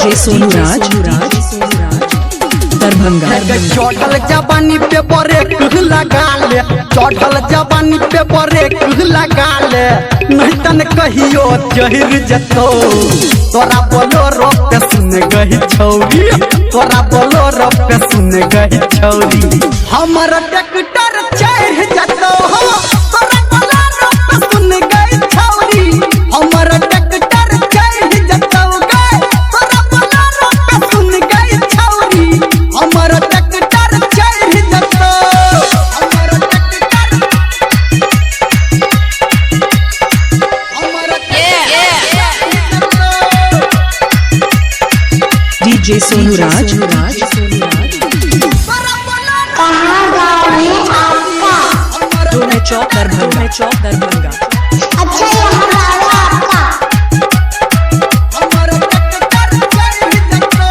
DJ Sonu राज दरभंगा। चढ़ल जवानी पे break लगा ले, चढ़ल जवानी पे ब्रेक लगा ले, नहीं तन कहियो जहिर जतो। तोरा बोलो रो पे सुन गई छौरी, तोरा बोलो रो पे सुन गई छौरी, हमर ट्रैक्टर चढ़ जतो। तोरा बोलो रो पे सुन गई छौरी, हमर ट्रैक्टर चढ़ जतो। तोरा बोलो रो पे सुन गई छौरी, हमर ट्रैक्टर चढ़ जतो। हमर ट्रैक्टर, हमर डीजे सोनू राज कहाँ गाँव है आपका? दोने चौक दरभंगा। अच्छा यहाँ गाँव है आपका? हमर ट्रैक्टर चढ़ जतो।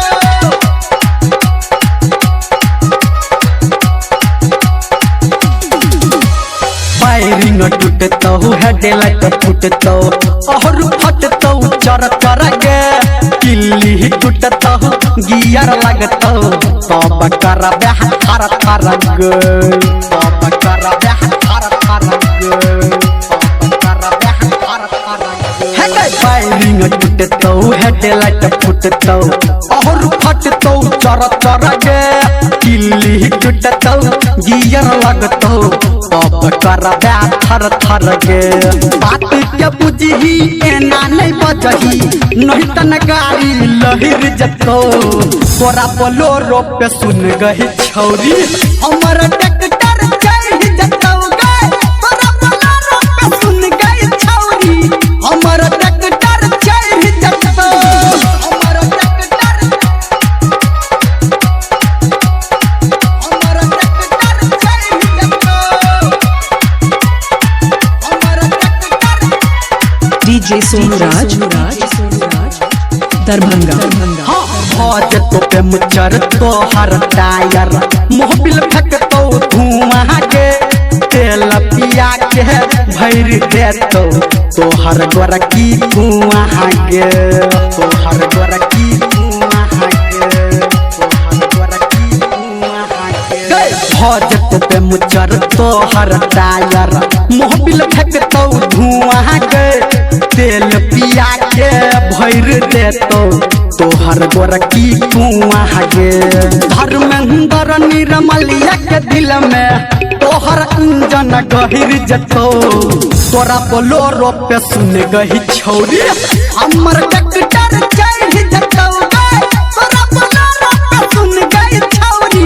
फायरिंग टूटतो, हेडलाइट फूटतो, और फटतो चर चर गे, किल्ली टूटतो, गियर लगतो, तब करबे थर थर गे, तब करबे थर थर गे, तब करबे थर थर गे। फायरिंग टूटतो, हेडलाइट फूटतो, और फटतो चर चर गे, किल्ली टूटतो, गियर लगतो, तब करबे थर थर गे। बात के बुझही एना नहीं बजही, नहीं तन गाड़ी लहिर जतो। तोरा बोलोरो पे सुन गई छौरी, हमर ट्रैक्टर चढ़ जतो। तोरा बोलोरो पे सुन गई छौरी, हमर ट्रैक्टर चढ़ जतो। हमर ट्रैक्टर, हमर ट्रैक्टर चढ़ जतो। हमर ट्रैक्टर, डीजे सोनू राज दरभंगा। हाँ भज तो पे मुचर तो हर टायर, मोबिल फेंकतो धुआं के, तेल पिया के भर देतो, तोहर गोरकी धुआं गे, तोहर गोरकी धुआं गे, तोहर गोरकी धुआं गे। भज पे मुचर तो हर टायर, मोबिल फेंकतो धुआं गे, तेल पिया के भर देतो, तोहर गोरकी धुआं गे। धर्मेंद्र निर्मलिया के दिल में तोहर इंजन गहिर जतो। तोरा बोलोरो पे सुन गई छौरी, हमर ट्रैक्टर चढ़ जतो। तोरा बोलोरो पे सुन गई छौरी,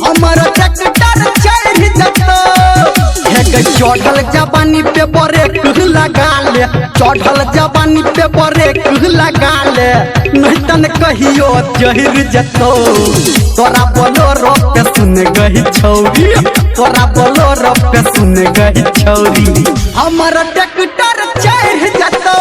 हमर ट्रैक्टर चढ़ जतो। चढ़ल जवानी पे ब्रेक लगा ले, चढ़ल जवानी पे ब्रेक लगा ले, नहीं तन कहियो जहिर जतो। तोरा बोलोरो पे सुन गई छौरी, तोरा बोलोरो पे सुन गई छौरी, हमर ट्रैक्टर चढ़ जतो।